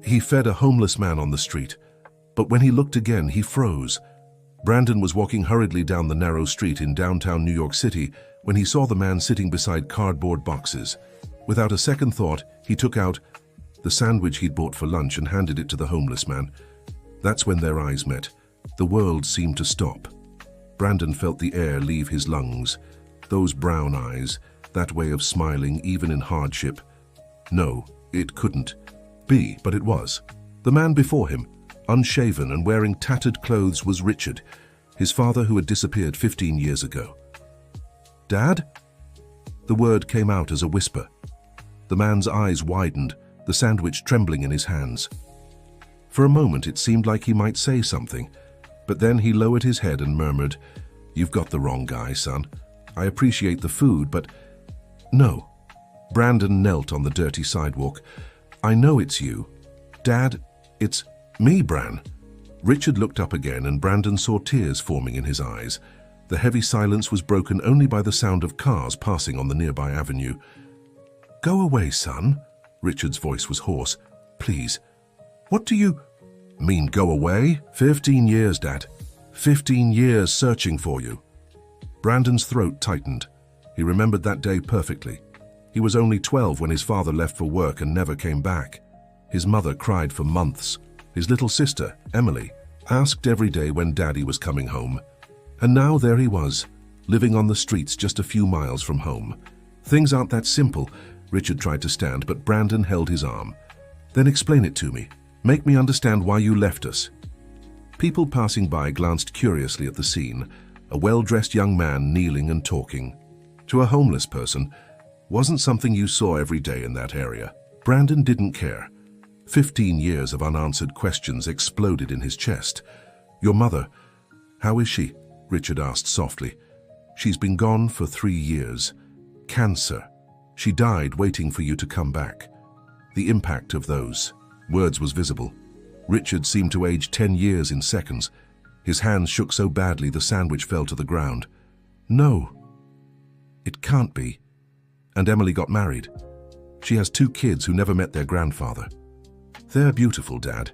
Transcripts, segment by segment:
He fed a homeless man on the street, but when he looked again, he froze. Brandon was walking hurriedly down the narrow street in downtown New York City when he saw the man sitting beside cardboard boxes. Without a second thought, he took out the sandwich he'd bought for lunch and handed it to the homeless man. That's when their eyes met. The world seemed to stop. Brandon felt the air leave his lungs. Those brown eyes, that way of smiling even in hardship. No, it couldn't be, but it was. The man before him, unshaven and wearing tattered clothes, was Richard, his father who had disappeared 15 years ago. "Dad?" The word came out as a whisper. The man's eyes widened, the sandwich trembling in his hands. For a moment it seemed like he might say something, but then he lowered his head and murmured, "You've got the wrong guy, son. I appreciate the food, but no." Brandon knelt on the dirty sidewalk. "I know it's you. Dad, it's me, Bran." Richard looked up again and Brandon saw tears forming in his eyes. The heavy silence was broken only by the sound of cars passing on the nearby avenue. "Go away, son." Richard's voice was hoarse. "Please. What do you mean, go away? 15 years, Dad. 15 years searching for you." Brandon's throat tightened. He remembered that day perfectly. He was only 12 when his father left for work and never came back. His mother cried for months. His little sister, Emily, asked every day when Daddy was coming home. And now there he was, living on the streets just a few miles from home. "Things aren't that simple." Richard tried to stand, but Brandon held his arm. "Then explain it to me. Make me understand why you left us." People passing by glanced curiously at the scene. A well-dressed young man kneeling and talking. To a homeless person, wasn't something you saw every day in that area. Brandon didn't care. 15 years of unanswered questions exploded in his chest. "Your mother, how is she?" Richard asked softly. "She's been gone for 3 years. Cancer. She died waiting for you to come back." The impact of those words was visible. Richard seemed to age 10 years in seconds. His hands shook so badly the sandwich fell to the ground. "No. It can't be. And Emily got married. She has 2 kids who never met their grandfather." "They're beautiful, Dad.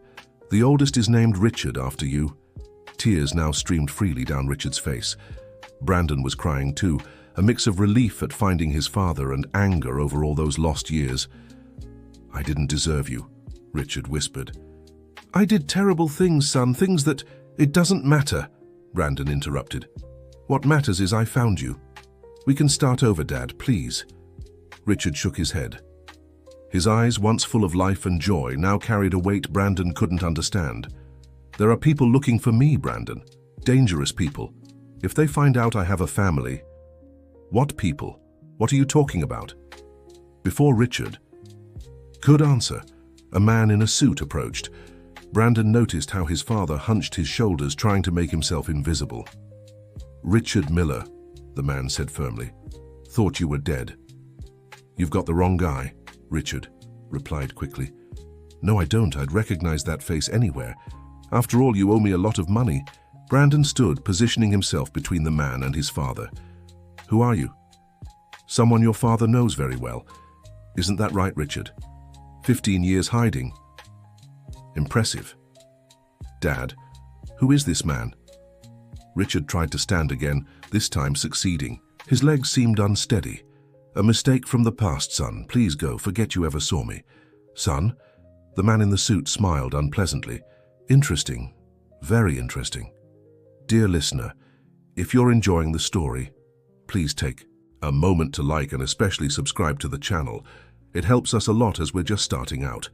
The oldest is named Richard after you." Tears now streamed freely down Richard's face. Brandon was crying too, a mix of relief at finding his father and anger over all those lost years. "I didn't deserve you," Richard whispered. "I did terrible things, son, things that—" "It doesn't matter," Brandon interrupted. "What matters is I found you. We can start over, Dad, please." Richard shook his head. His eyes, once full of life and joy, now carried a weight Brandon couldn't understand. "There are people looking for me, Brandon. Dangerous people. If they find out I have a family—" "What people? What are you talking about?" Before Richard could answer, a man in a suit approached. Brandon noticed how his father hunched his shoulders, trying to make himself invisible. "Richard Miller," the man said firmly. "Thought you were dead." "You've got the wrong guy," Richard replied quickly. "No, I don't. I'd recognize that face anywhere. After all, you owe me a lot of money." Brandon stood, positioning himself between the man and his father. "Who are you?" "Someone your father knows very well. Isn't that right, Richard? 15 years hiding. Impressive. Dad, who is this man?" Richard tried to stand again, this time succeeding. His legs seemed unsteady. "A mistake from the past, son. Please go. Forget you ever saw me." "Son?" The man in the suit smiled unpleasantly. "Interesting. Very interesting. Dear listener, if you're enjoying the story, please take a moment to like and especially subscribe to the channel. It helps us a lot as we're just starting out."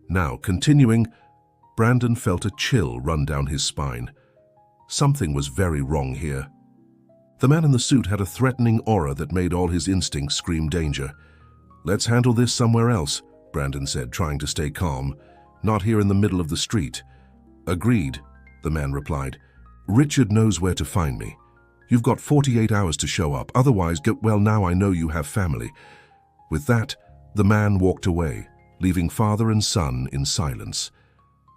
Now, continuing, Brandon felt a chill run down his spine. Something was very wrong here. The man in the suit had a threatening aura that made all his instincts scream danger. "Let's handle this somewhere else," Brandon said, trying to stay calm. "Not here in the middle of the street." "Agreed," the man replied. "Richard knows where to find me. You've got 48 hours to show up, otherwise well, now I know you have family." With that, the man walked away, leaving father and son in silence.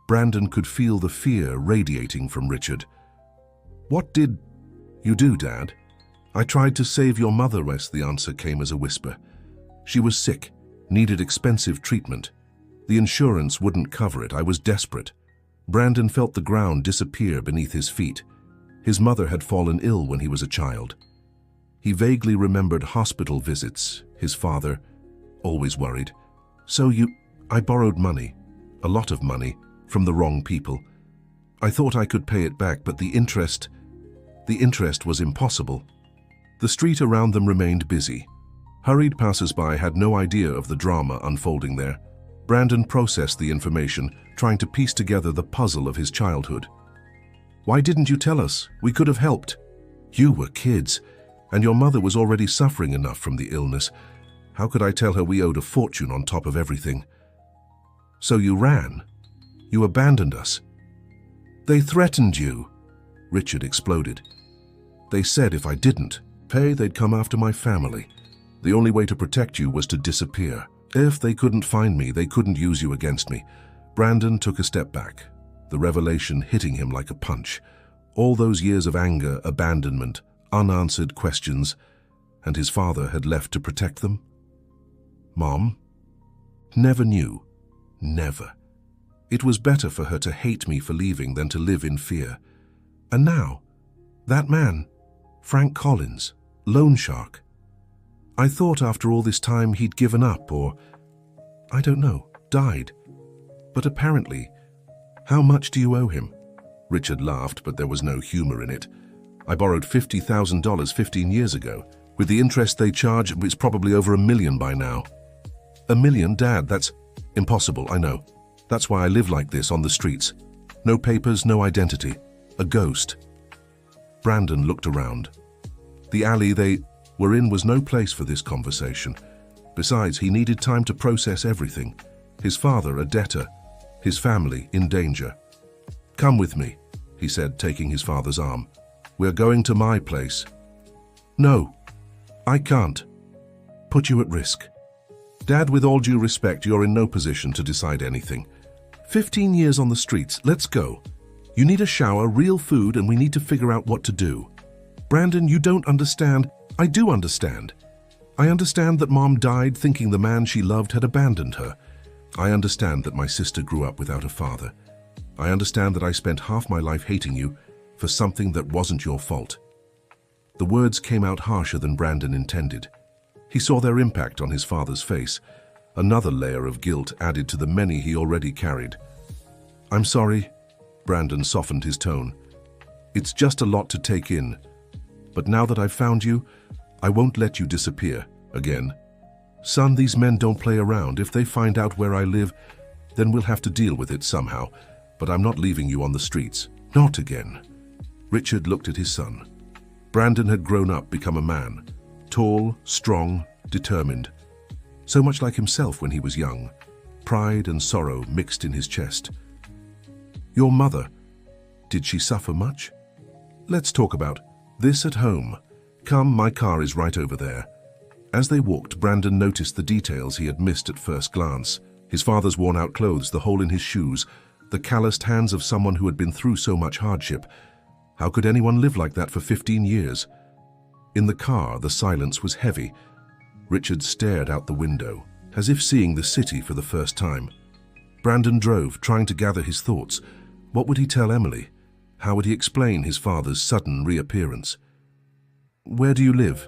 Brandon could feel the fear radiating from Richard. "What did you do, Dad?" "I tried to save your mother, Wes," the answer came as a whisper. "She was sick, needed expensive treatment. The insurance wouldn't cover it. I was desperate. Brandon felt the ground disappear beneath his feet. His mother had fallen ill when he was a child. He vaguely remembered hospital visits, his father, always worried. I borrowed money, a lot of money, from the wrong people. I thought I could pay it back, but the interest was impossible. The street around them remained busy. Hurried passers-by had no idea of the drama unfolding there. Brandon processed the information, trying to piece together the puzzle of his childhood. Why didn't you tell us? We could have helped. You were kids, and your mother was already suffering enough from the illness. How could I tell her we owed a fortune on top of everything? So you ran? You abandoned us? They threatened you, Richard exploded. They said if I didn't pay, they'd come after my family. The only way to protect you was to disappear. If they couldn't find me, they couldn't use you against me. Brandon took a step back, the revelation hitting him like a punch. All those years of anger, abandonment, unanswered questions, and his father had left to protect them? Mom? Never knew. Never. It was better for her to hate me for leaving than to live in fear. And now, that man, Frank Collins, loan shark. I thought after all this time he'd given up or, I don't know, died. But apparently, how much do you owe him? Richard laughed, but there was no humor in it. I borrowed $50,000 15 years ago. With the interest they charge, it's probably over $1 million by now. $1 million, Dad, that's impossible, I know. That's why I live like this on the streets. No papers, no identity. A ghost. Brandon looked around. The alley they were in was no place for this conversation. Besides, he needed time to process everything. His father, a debtor. His family, in danger. Come with me, he said, taking his father's arm. We're going to my place. No, I can't. Put you at risk. Dad, with all due respect, you're in no position to decide anything. 15 years on the streets, let's go. You need a shower, real food, and we need to figure out what to do. Brandon, you don't understand. I do understand. I understand that Mom died thinking the man she loved had abandoned her. I understand that my sister grew up without a father. I understand that I spent half my life hating you for something that wasn't your fault. The words came out harsher than Brandon intended. He saw their impact on his father's face, another layer of guilt added to the many he already carried. I'm sorry, Brandon softened his tone. It's just a lot to take in. But now that I've found you, I won't let you disappear again. Son, these men don't play around. If they find out where I live, then we'll have to deal with it somehow. But I'm not leaving you on the streets. Not again. Richard looked at his son. Brandon had grown up, become a man. Tall, strong, determined. So much like himself when he was young. Pride and sorrow mixed in his chest. Your mother, did she suffer much? Let's talk about this at home. Come, my car is right over there. As they walked, Brandon noticed the details he had missed at first glance. His father's worn-out clothes, the hole in his shoes, the calloused hands of someone who had been through so much hardship. How could anyone live like that for 15 years? In the car, the silence was heavy. Richard stared out the window, as if seeing the city for the first time. Brandon drove, trying to gather his thoughts. What would he tell Emily? How would he explain his father's sudden reappearance? Where do you live?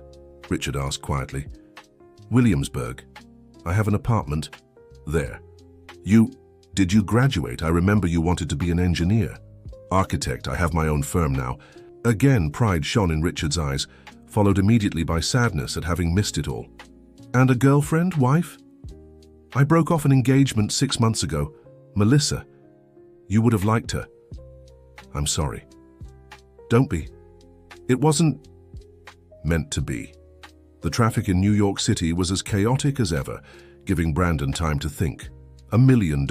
Richard asked quietly. Williamsburg. I have an apartment there. Did you graduate? I remember you wanted to be an engineer. Architect, I have my own firm now. Again, pride shone in Richard's eyes, followed immediately by sadness at having missed it all. And a girlfriend, wife? I broke off an engagement 6 months ago. Melissa. You would have liked her. I'm sorry. Don't be. It wasn't meant to be. The traffic in New York City was as chaotic as ever, giving Brandon time to think. $1 million.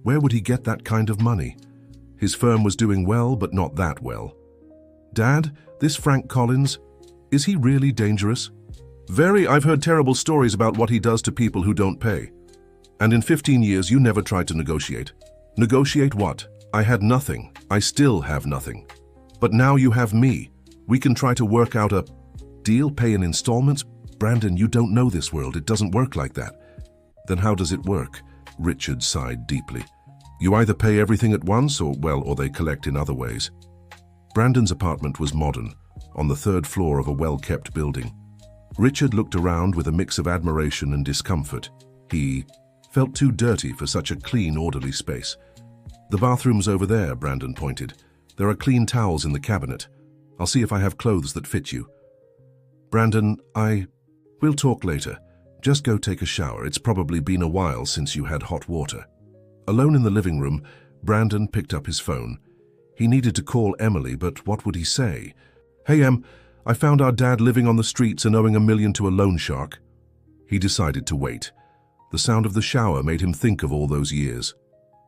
Where would he get that kind of money? His firm was doing well, but not that well. Dad, this Frank Collins, is he really dangerous? Very. I've heard terrible stories about what he does to people who don't pay. And in 15 years, you never tried to negotiate. Negotiate what? I had nothing. I still have nothing. But now you have me. We can try to work out a deal, pay in installments. Brandon, you don't know this world. It doesn't work like that. Then how does it work? Richard sighed deeply. You either pay everything at once or they collect in other ways. Brandon's apartment was modern, on the third floor of a well-kept building. Richard looked around with a mix of admiration and discomfort. He felt too dirty for such a clean, orderly space. The bathroom's over there, Brandon pointed. There are clean towels in the cabinet. I'll see if I have clothes that fit you. Brandon, we'll talk later. Just go take a shower. It's probably been a while since you had hot water. Alone in the living room, Brandon picked up his phone. He needed to call Emily, but what would he say? Hey, I found our dad living on the streets and owing $1 million to a loan shark. He decided to wait. The sound of the shower made him think of all those years.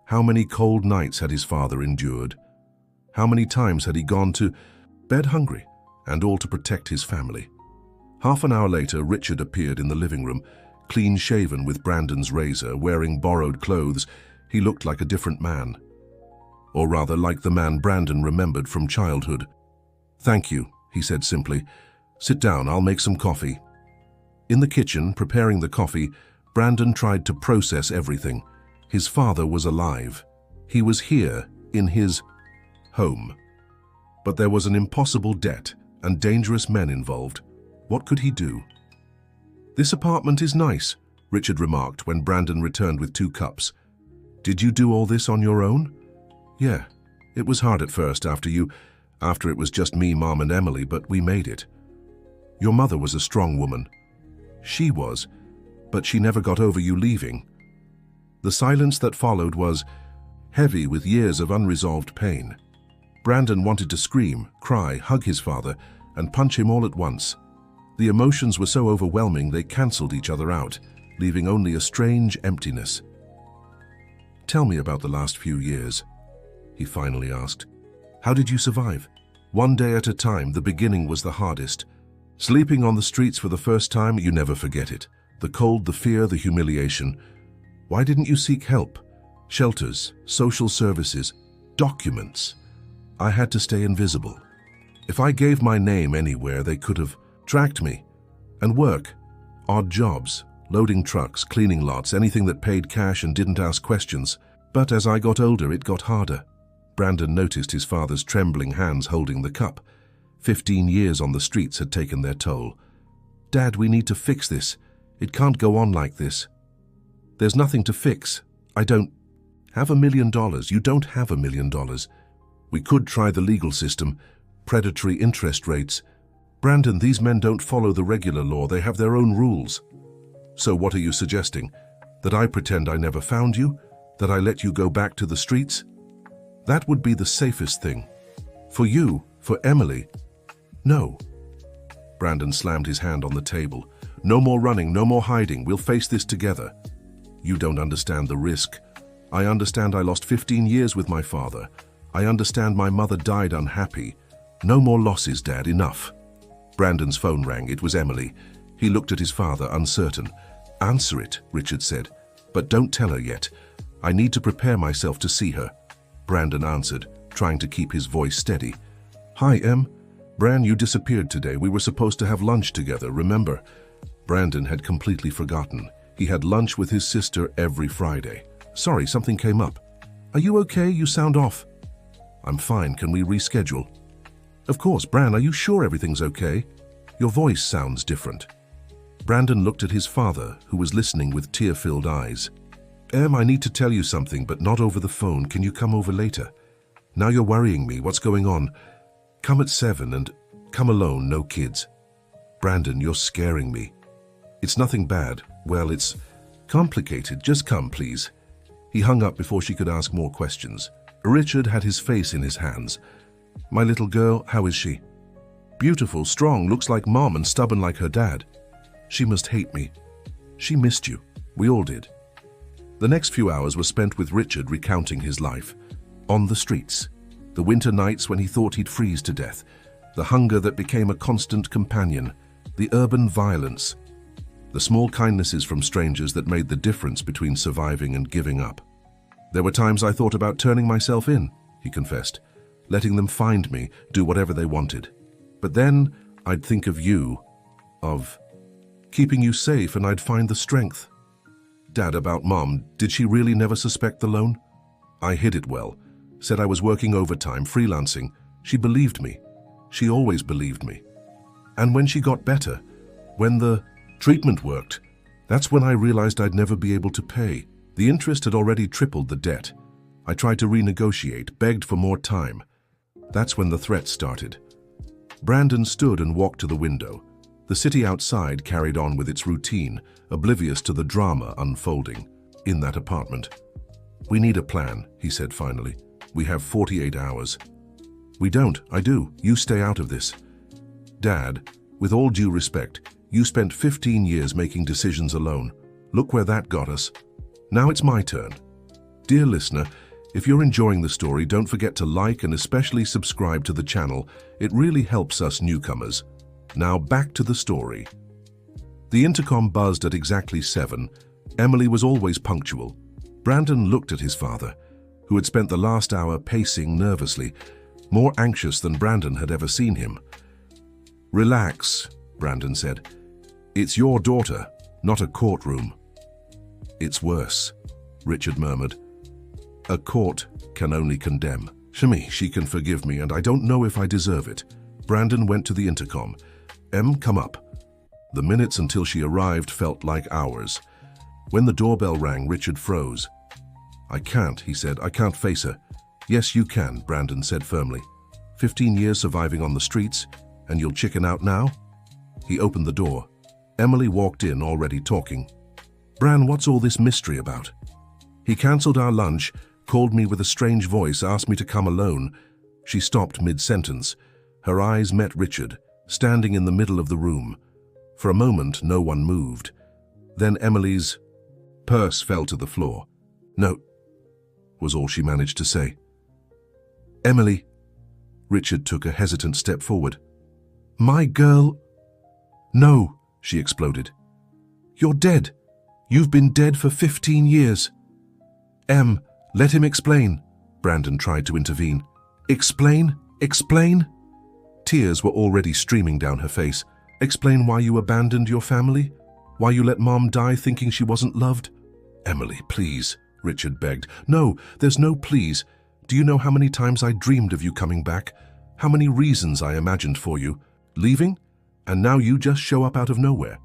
How many cold nights had his father endured? How many times had he gone to bed hungry, and all to protect his family? Half an hour later, Richard appeared in the living room, clean-shaven with Brandon's razor, wearing borrowed clothes. He looked like a different man. Or rather, like the man Brandon remembered from childhood. Thank you, he said simply. Sit down, I'll make some coffee. In the kitchen, preparing the coffee, Brandon tried to process everything. His father was alive. He was here, in his home. But there was an impossible debt and dangerous men involved. What could he do? This apartment is nice, Richard remarked when Brandon returned with 2 cups. Did you do all this on your own? Yeah, it was hard at first after it was just me, Mom, and Emily, but we made it. Your mother was a strong woman. She was, but she never got over you leaving. The silence that followed was heavy with years of unresolved pain. Brandon wanted to scream, cry, hug his father, and punch him all at once. The emotions were so overwhelming they cancelled each other out, leaving only a strange emptiness. Tell me about the last few years, he finally asked. How did you survive? One day at a time. The beginning was the hardest. Sleeping on the streets for the first time, you never forget it. The cold, the fear, the humiliation. Why didn't you seek help? Shelters, social services, documents. I had to stay invisible. If I gave my name anywhere, they could have tracked me. And work, odd jobs, loading trucks, cleaning lots, anything that paid cash and didn't ask questions. But as I got older, it got harder. Brandon noticed his father's trembling hands holding the cup. 15 years on the streets had taken their toll. Dad, we need to fix this. It can't go on like this. There's nothing to fix. I don't have $1 million. You don't have $1 million. We could try the legal system, predatory interest rates. Brandon, these men don't follow the regular law. They have their own rules. So what are you suggesting? That I pretend I never found you? That I let you go back to the streets? That would be the safest thing. For you, for Emily. No. Brandon slammed his hand on the table. No more running, no more hiding. We'll face this together. You don't understand the risk. I understand I lost 15 years with my father. I understand my mother died unhappy. No more losses, Dad, enough. Brandon's phone rang. It was Emily. He looked at his father, uncertain. Answer it, Richard said. But don't tell her yet. I need to prepare myself to see her. Brandon answered, trying to keep his voice steady. Hi, Em. Bran, you disappeared today. We were supposed to have lunch together, remember? Brandon had completely forgotten. He had lunch with his sister every Friday. Sorry, something came up. Are you okay? You sound off. I'm fine. Can we reschedule? Of course. Bran, are you sure everything's okay? Your voice sounds different. Brandon looked at his father, who was listening with tear-filled eyes. Em, I need to tell you something, but not over the phone. Can you come over later? Now you're worrying me. What's going on? Come at 7 and come alone, no kids. Brandon, you're scaring me. It's nothing bad. Well, it's complicated. Just come, please. He hung up before she could ask more questions. Richard had his face in his hands. My little girl, how is she? Beautiful, strong, looks like Mom and stubborn like her dad. She must hate me. She missed you. We all did. The next few hours were spent with Richard recounting his life. On the streets. The winter nights when he thought he'd freeze to death. The hunger that became a constant companion. The urban violence. The small kindnesses from strangers that made the difference between surviving and giving up. There were times I thought about turning myself in, he confessed. Letting them find me, do whatever they wanted. But then I'd think of you, of keeping you safe, and I'd find the strength. Dad, about Mom, did she really never suspect the loan? I hid it well. Said I was working overtime, freelancing. She believed me. She always believed me. And when she got better, when the treatment worked, that's when I realized I'd never be able to pay. The interest had already tripled the debt. I tried to renegotiate, begged for more time. That's when the threats started. Brandon stood and walked to the window. The city outside carried on with its routine, oblivious to the drama unfolding in that apartment. We need a plan, he said finally. We have 48 hours. We don't. I do. You stay out of this. Dad, with all due respect, you spent 15 years making decisions alone. Look where that got us. Now it's my turn. Dear listener, if you're enjoying the story, don't forget to like and especially subscribe to the channel. It really helps us newcomers. Now back to the story. The intercom buzzed at exactly 7. Emily was always punctual. Brandon looked at his father, who had spent the last hour pacing nervously, more anxious than Brandon had ever seen him. Relax, Brandon said. It's your daughter, not a courtroom. It's worse, Richard murmured. A court can only condemn. Shami, she can forgive me, and I don't know if I deserve it. Brandon went to the intercom. Em, come up. The minutes until she arrived felt like hours. When the doorbell rang, Richard froze. I can't, he said. I can't face her. Yes, you can, Brandon said firmly. 15 years surviving on the streets, and you'll chicken out now? He opened the door. Emily walked in, already talking. Bran, what's all this mystery about? He cancelled our lunch, called me with a strange voice, asked me to come alone. She stopped mid-sentence. Her eyes met Richard, standing in the middle of the room. For a moment, no one moved. Then Emily's purse fell to the floor. No, was all she managed to say. Emily. Richard took a hesitant step forward. My girl. No, she exploded. You're dead. You've been dead for 15 years. Em, let him explain. Brandon tried to intervene. Explain? Explain? Tears were already streaming down her face. Explain why you abandoned your family? Why you let Mom die thinking she wasn't loved? Emily, please, Richard begged. No, there's no please. Do you know how many times I dreamed of you coming back? How many reasons I imagined for you? Leaving? And now you just show up out of nowhere.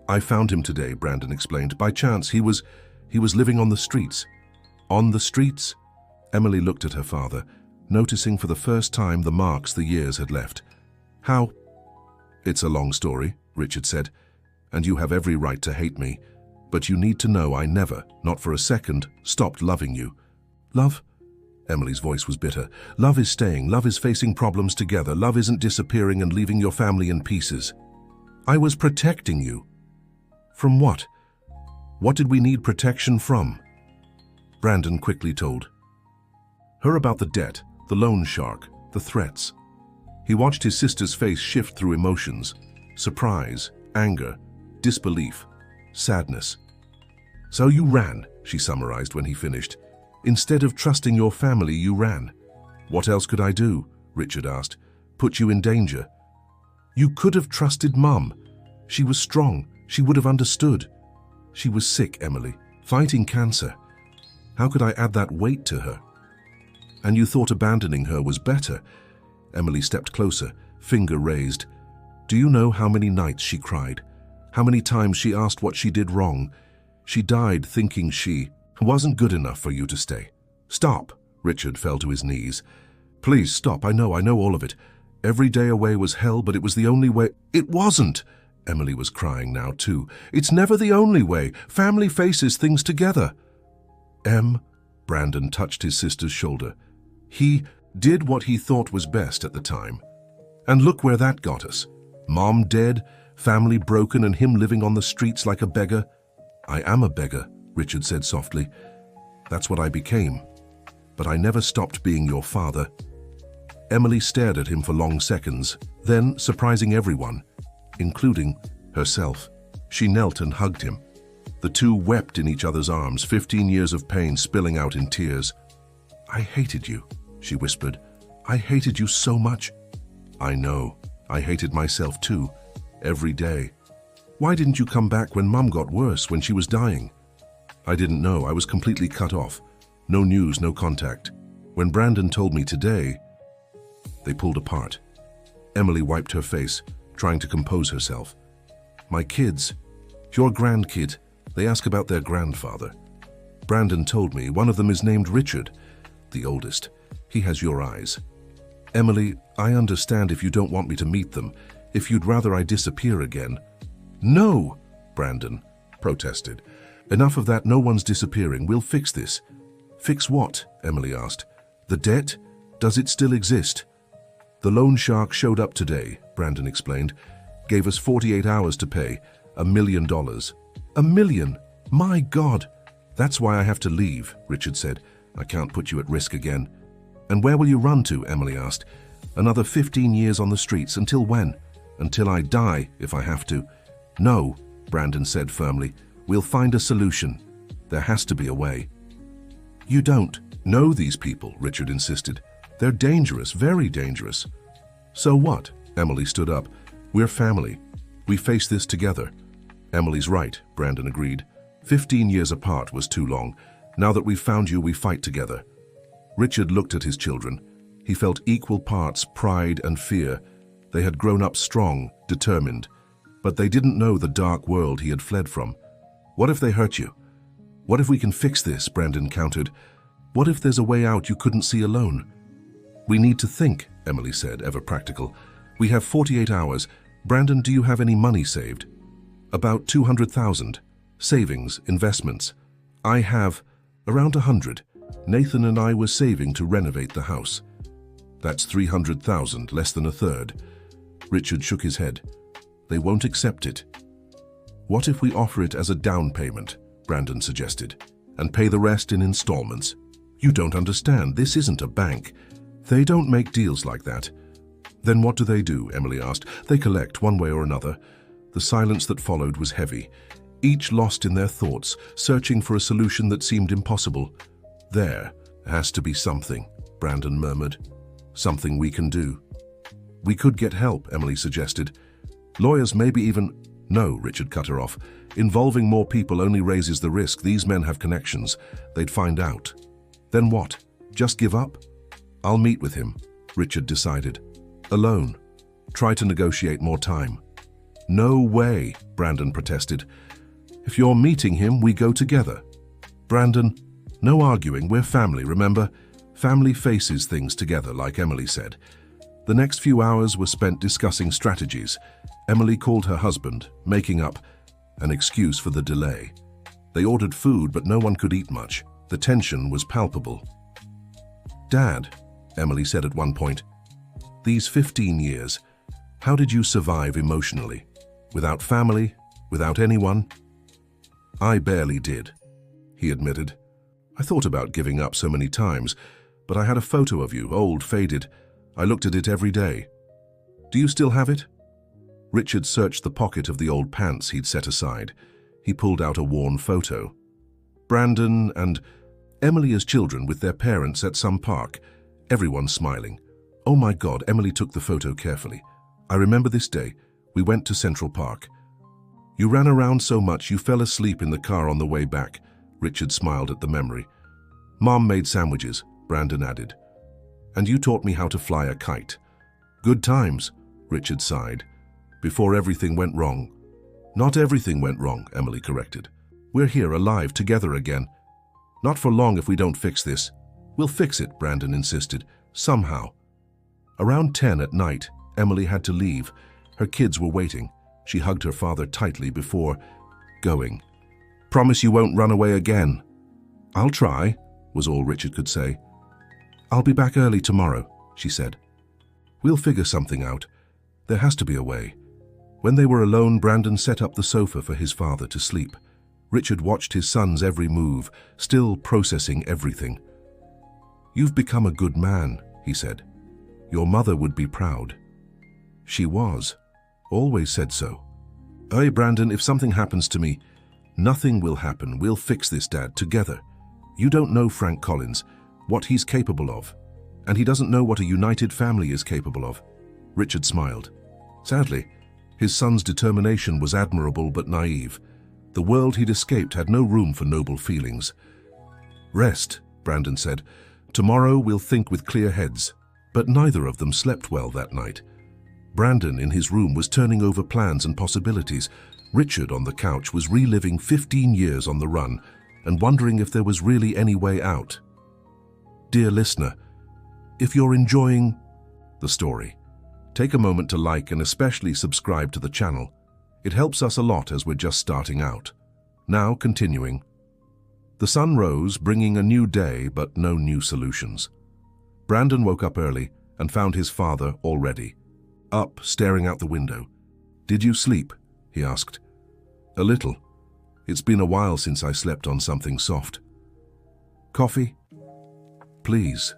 I found him today, Brandon explained. By chance, he was living on the streets. On the streets? Emily looked at her father, noticing for the first time the marks the years had left. How? It's a long story, Richard said, and you have every right to hate me, but you need to know I never, not for a second, stopped loving you. Love? Emily's voice was bitter. Love is staying. Love is facing problems together. Love isn't disappearing and leaving your family in pieces. I was protecting you. From what? What did we need protection from? Brandon quickly told her about the debt, the loan shark, the threats. He watched his sister's face shift through emotions: surprise, anger, disbelief, sadness. So you ran, she summarized when he finished. Instead of trusting your family, you ran. What else could I do? Richard asked. Put you in danger. You could have trusted Mum. She was strong. She would have understood. She was sick, Emily, fighting cancer. How could I add that weight to her? And you thought abandoning her was better? Emily stepped closer, finger raised. Do you know how many nights she cried? How many times she asked what she did wrong? She died thinking she wasn't good enough for you to stay. Stop. Richard fell to his knees. Please stop. I know all of it. Every day away was hell, but it was the only way. It wasn't. Emily was crying now too. It's never the only way. Family faces things together. Brandon touched his sister's shoulder. He did what he thought was best at the time. And look where that got us. Mom dead, family broken, and him living on the streets like a beggar. I am a beggar, Richard said softly. That's what I became. But I never stopped being your father. Emily stared at him for long seconds, then, surprising everyone, including herself, she knelt and hugged him. The two wept in each other's arms, 15 years of pain spilling out in tears. I hated you, she whispered. I hated you so much. I know. I hated myself too, every day. Why didn't you come back when Mum got worse, when she was dying? I didn't know. I was completely cut off. No news, no contact. When Brandon told me today, they pulled apart. Emily wiped her face, trying to compose herself. My kids, your grandkid, they ask about their grandfather. Brandon told me one of them is named Richard, the oldest. He has your eyes. Emily, I understand if you don't want me to meet them, if you'd rather I disappear again. No, Brandon protested. Enough of that, no one's disappearing. We'll fix this. Fix what? Emily asked. The debt? Does it still exist? The loan shark showed up today, Brandon explained. Gave us 48 hours to pay. $1 million. $1 million? My God! That's why I have to leave, Richard said. I can't put you at risk again. And where will you run to? Emily asked. Another 15 years on the streets. Until when? Until I die, if I have to. No, Brandon said firmly. We'll find a solution. There has to be a way. You don't know these people, Richard insisted. They're dangerous, very dangerous. So what? Emily stood up. We're family. We face this together. Emily's right, Brandon agreed. 15 years apart was too long. Now that we've found you, we fight together. Richard looked at his children. He felt equal parts pride and fear. They had grown up strong, determined. But they didn't know the dark world he had fled from. What if they hurt you? What if we can fix this? Brandon countered. What if there's a way out you couldn't see alone? We need to think, Emily said, ever practical. We have 48 hours. Brandon, do you have any money saved? About 200,000. Savings, investments. I have around 100. Nathan and I were saving to renovate the house. That's 300,000, less than a third. Richard shook his head. They won't accept it. What if we offer it as a down payment? Brandon suggested, and pay the rest in installments. You don't understand. This isn't a bank. They don't make deals like that. Then what do? Emily asked. They collect one way or another. The silence that followed was heavy, each lost in their thoughts, searching for a solution that seemed impossible. There has to be something, Brandon murmured. Something we can do. We could get help, Emily suggested. Lawyers, maybe even... No, Richard cut her off. Involving more people only raises the risk. These men have connections. They'd find out. Then what? Just give up? I'll meet with him, Richard decided. Alone. Try to negotiate more time. No way, Brandon protested. If you're meeting him, we go together. Brandon, no arguing. We're family, remember? Family faces things together, like Emily said. The next few hours were spent discussing strategies. Emily called her husband, making up an excuse for the delay. They ordered food, but no one could eat much. The tension was palpable. Dad, Emily said at one point, these 15 years, how did you survive emotionally? Without family? Without anyone? I barely did, he admitted. I thought about giving up so many times, but I had a photo of you, old, faded. I looked at it every day. Do you still have it? Richard searched the pocket of the old pants he'd set aside. He pulled out a worn photo. Brandon and Emily as children with their parents at some park. Everyone smiling. Oh my God, Emily took the photo carefully. I remember this day. We went to Central Park. You ran around so much you fell asleep in the car on the way back. Richard smiled at the memory. Mom made sandwiches, Brandon added. And you taught me how to fly a kite. Good times, Richard sighed. Before everything went wrong. Not everything went wrong, Emily corrected. We're here alive together again. Not for long if we don't fix this. We'll fix it, Brandon insisted. Somehow. Around 10 at night, Emily had to leave. Her kids were waiting. She hugged her father tightly before going. Promise you won't run away again. I'll try, was all Richard could say. I'll be back early tomorrow, she said. We'll figure something out. There has to be a way. When they were alone, Brandon set up the sofa for his father to sleep. Richard watched his son's every move, still processing everything. You've become a good man, he said. Your mother would be proud. She was. Always said so. Hey, Brandon, if something happens to me, nothing will happen. We'll fix this, Dad, together. You don't know Frank Collins, what he's capable of. And he doesn't know what a united family is capable of. Richard smiled. Sadly, his son's determination was admirable but naive. The world he'd escaped had no room for noble feelings. "Rest," Brandon said. "Tomorrow we'll think with clear heads." But neither of them slept well that night. Brandon, in his room, was turning over plans and possibilities. Richard, on the couch, was reliving 15 years on the run and wondering if there was really any way out. Dear listener, if you're enjoying the story, take a moment to like and especially subscribe to the channel. It helps us a lot as we're just starting out. Now, continuing. The sun rose, bringing a new day but no new solutions. Brandon woke up early and found his father already up, staring out the window. "Did you sleep?" he asked. "A little. It's been a while since I slept on something soft." "Coffee?" "Please."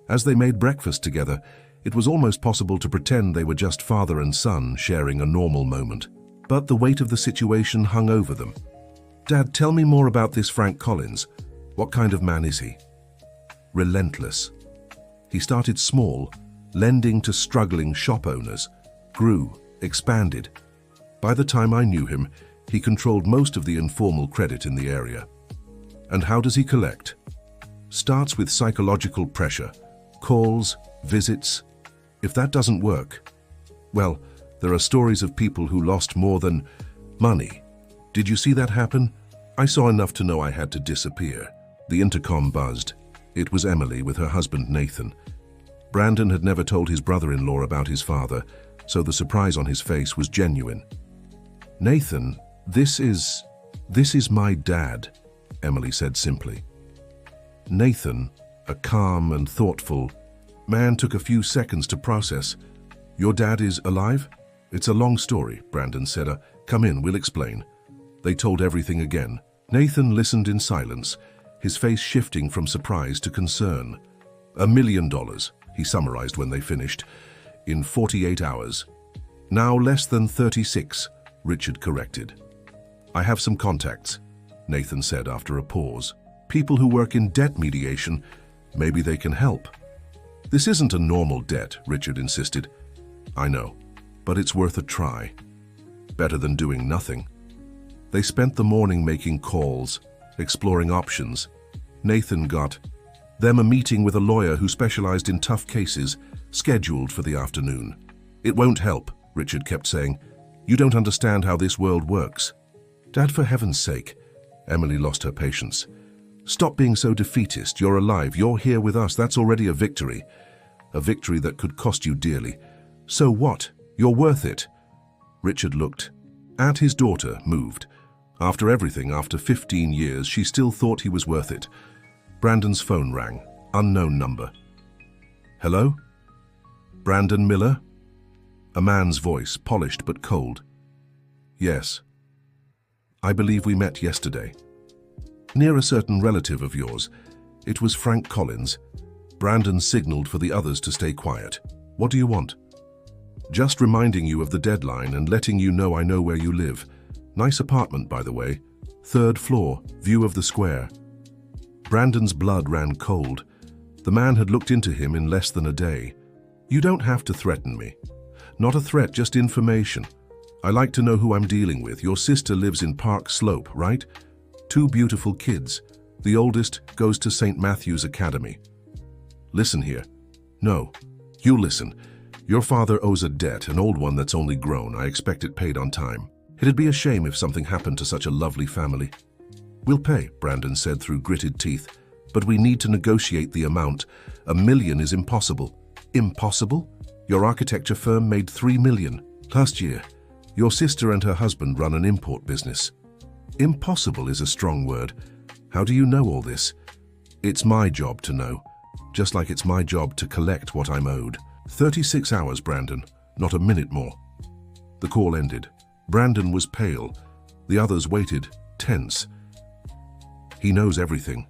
As they made breakfast together, it was almost possible to pretend they were just father and son sharing a normal moment. But the weight of the situation hung over them. "Dad, tell me more about this Frank Collins. What kind of man is he?" "Relentless. He started small, lending to struggling shop owners, grew, expanded. By the time I knew him, he controlled most of the informal credit in the area." "And how does he collect?" "Starts with psychological pressure, calls, visits. If that doesn't work, well, there are stories of people who lost more than money. Did you see that happen?" "I saw enough to know I had to disappear." The intercom buzzed. It was Emily with her husband Nathan. Brandon had never told his brother-in-law about his father, so the surprise on his face was genuine. "Nathan, this is my dad," Emily said simply. Nathan, a calm and thoughtful man, took a few seconds to process. "Your dad is alive?" "It's a long story," Brandon said. "Come in, we'll explain." They told everything again. Nathan listened in silence, his face shifting from surprise to concern. $1 million, he summarized when they finished, "in 48 hours. Now less than 36, Richard corrected. "I have some contacts," Nathan said after a pause. "People who work in debt mediation. Maybe they can help." "This isn't a normal debt," Richard insisted. "I know, but it's worth a try. Better than doing nothing." They spent the morning making calls, exploring options. Nathan got them a meeting with a lawyer who specialized in tough cases, scheduled for the afternoon. "It won't help," Richard kept saying. "You don't understand how this world works." "Dad, for heaven's sake." Emily lost her patience. "Stop being so defeatist. You're alive. You're here with us. That's already a victory. A victory that could cost you dearly. So what? You're worth it." Richard looked at his daughter, moved. After everything, after 15 years, she still thought he was worth it. Brandon's phone rang. Unknown number. "Hello? Brandon Miller?" A man's voice, polished but cold. "Yes. I believe we met yesterday. Near a certain relative of yours. It was Frank Collins." Brandon signaled for the others to stay quiet. "What do you want?" "Just reminding you of the deadline and letting you know I know where you live. Nice apartment, by the way. 3rd floor, view of the square." Brandon's blood ran cold. The man had looked into him in less than a day. "You don't have to threaten me. Not a threat, just information. I like to know who I'm dealing with. Your sister lives in Park Slope, right? 2 beautiful kids. The oldest goes to St. Matthew's Academy. Listen here. No, you listen. Your father owes a debt, an old one that's only grown. I expect it paid on time. It'd be a shame if something happened to such a lovely family." "We'll pay," Brandon said through gritted teeth. "But we need to negotiate the amount. $1 million is impossible." "Impossible? Your architecture firm made $3 million last year. Your sister and her husband run an import business." "Impossible is a strong word. How do you know all this?" "It's my job to know, just like it's my job to collect what I'm owed." 36 hours, Brandon, not a minute more." The call ended. Brandon was pale. The others waited, tense. "He knows everything,"